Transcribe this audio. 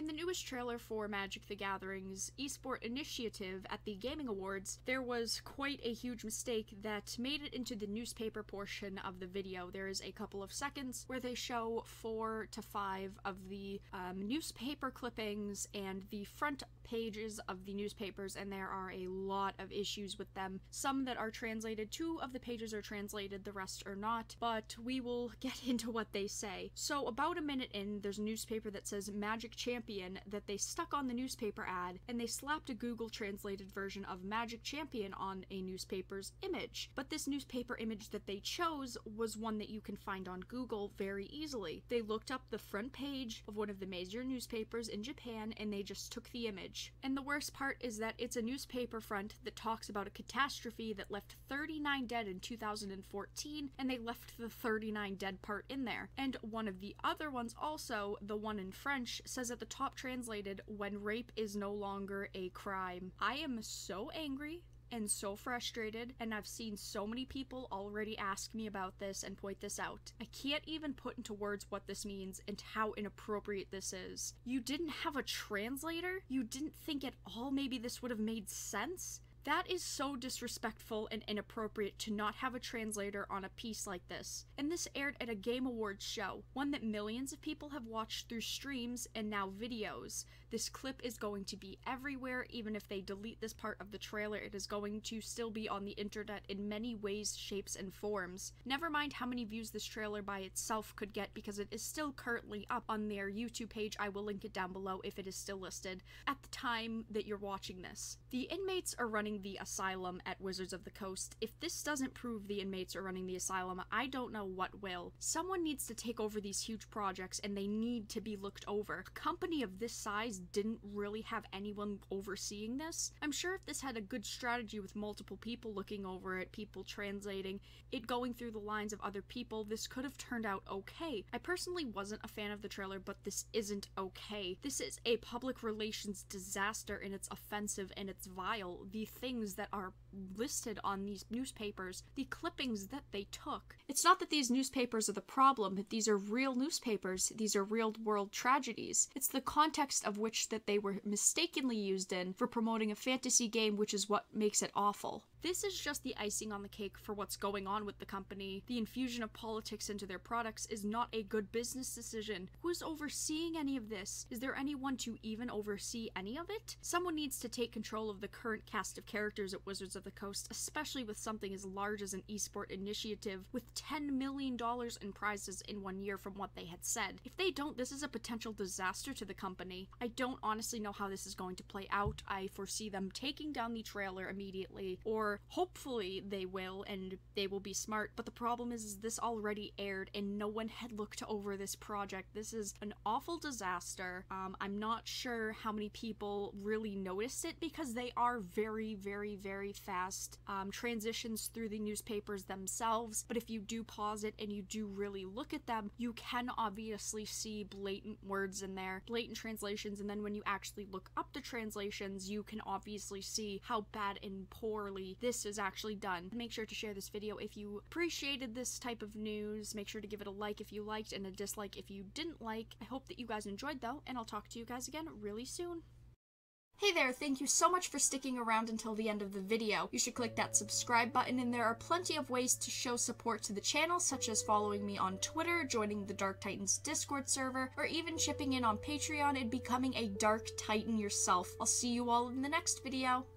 In the newest trailer for Magic the Gathering's Esport Initiative at the Gaming Awards, there was quite a huge mistake that made it into the newspaper portion of the video. There is a couple of seconds where they show 4 to 5 of the newspaper clippings and the front pages of the newspapers, and there are a lot of issues with them. Some that are translated, 2 of the pages are translated, the rest are not, but we will get into what they say. So about a minute in, there's a newspaper that says Magic Champion that they stuck on the newspaper ad, and they slapped a Google translated version of Magic Champion on a newspaper's image. But this newspaper image that they chose was one that you can find on Google very easily. They looked up the front page of one of the major newspapers in Japan and they just took the image. And the worst part is that it's a newspaper front that talks about a catastrophe that left 39 dead in 2014, and they left the 39 dead part in there. And one of the other ones also, the one in French, says at the top translated, "When rape is no longer a crime." I am so angry and so frustrated, and I've seen so many people already ask me about this and point this out. I can't even put into words what this means and how inappropriate this is. You didn't have a translator? You didn't think at all maybe this would have made sense? That is so disrespectful and inappropriate to not have a translator on a piece like this. And this aired at a Game Awards show, one that millions of people have watched through streams and now videos. This clip is going to be everywhere. Even if they delete this part of the trailer, it is going to still be on the internet in many ways, shapes, and forms. Never mind how many views this trailer by itself could get, because it is still currently up on their YouTube page. I will link it down below if it is still listed at the time that you're watching this. The inmates are running the asylum at Wizards of the Coast. If this doesn't prove the inmates are running the asylum, I don't know what will. Someone needs to take over these huge projects, and they need to be looked over. A company of this size didn't really have anyone overseeing this. I'm sure if this had a good strategy with multiple people looking over it, people translating, it going through the lines of other people, this could have turned out okay. I personally wasn't a fan of the trailer, but this isn't okay. This is a public relations disaster, and it's offensive and it's vile. The things that are listed on these newspapers, the clippings that they took. It's not that these newspapers are the problem, but these are real newspapers. These are real world tragedies. It's the context of which that they were mistakenly used in for promoting a fantasy game, which is what makes it awful. This is just the icing on the cake for what's going on with the company. The infusion of politics into their products is not a good business decision. Who is overseeing any of this? Is there anyone to even oversee any of it? Someone needs to take control of the current cast of characters at Wizards of the Coast, especially with something as large as an Esport Initiative with $10 million in prizes in 1 year from what they had said. If they don't, this is a potential disaster to the company. I don't honestly know how this is going to play out. I foresee them taking down the trailer immediately, or hopefully they will, and they will be smart, but the problem is this already aired and no one had looked over this project. This is an awful disaster. I'm not sure how many people really noticed it, because they are very, very, very fast transitions through the newspapers themselves, but if you do pause it and you do really look at them, you can obviously see blatant words in there, blatant translations, and then when you actually look up the translations, you can obviously see how bad and poorly this is actually done. Make sure to share this video if you appreciated this type of news. Make sure to give it a like if you liked and a dislike if you didn't like. I hope that you guys enjoyed though, and I'll talk to you guys again really soon. Hey there, thank you so much for sticking around until the end of the video. You should click that subscribe button, and there are plenty of ways to show support to the channel, such as following me on Twitter, joining the Dark Titans Discord server, or even chipping in on Patreon and becoming a Dark Titan yourself. I'll see you all in the next video.